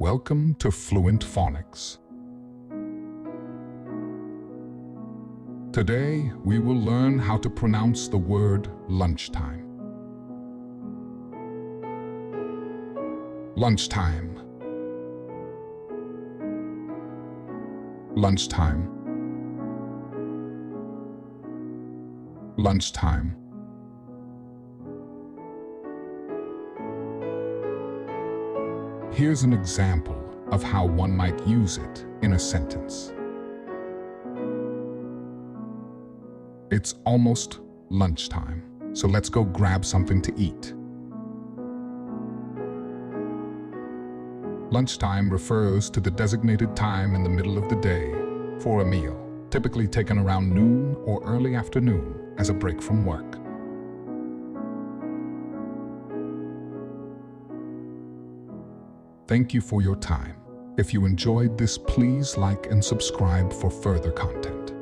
Welcome to Fluent Phonics. Today, we will learn how to pronounce the word lunchtime. Lunchtime. Lunchtime. Lunchtime. Here's an example of how one might use it in a sentence. It's almost lunchtime, so let's go grab something to eat. Lunchtime refers to the designated time in the middle of the day for a meal, typically taken around noon or early afternoon as a break from work. Thank you for your time. If you enjoyed this, please like and subscribe for further content.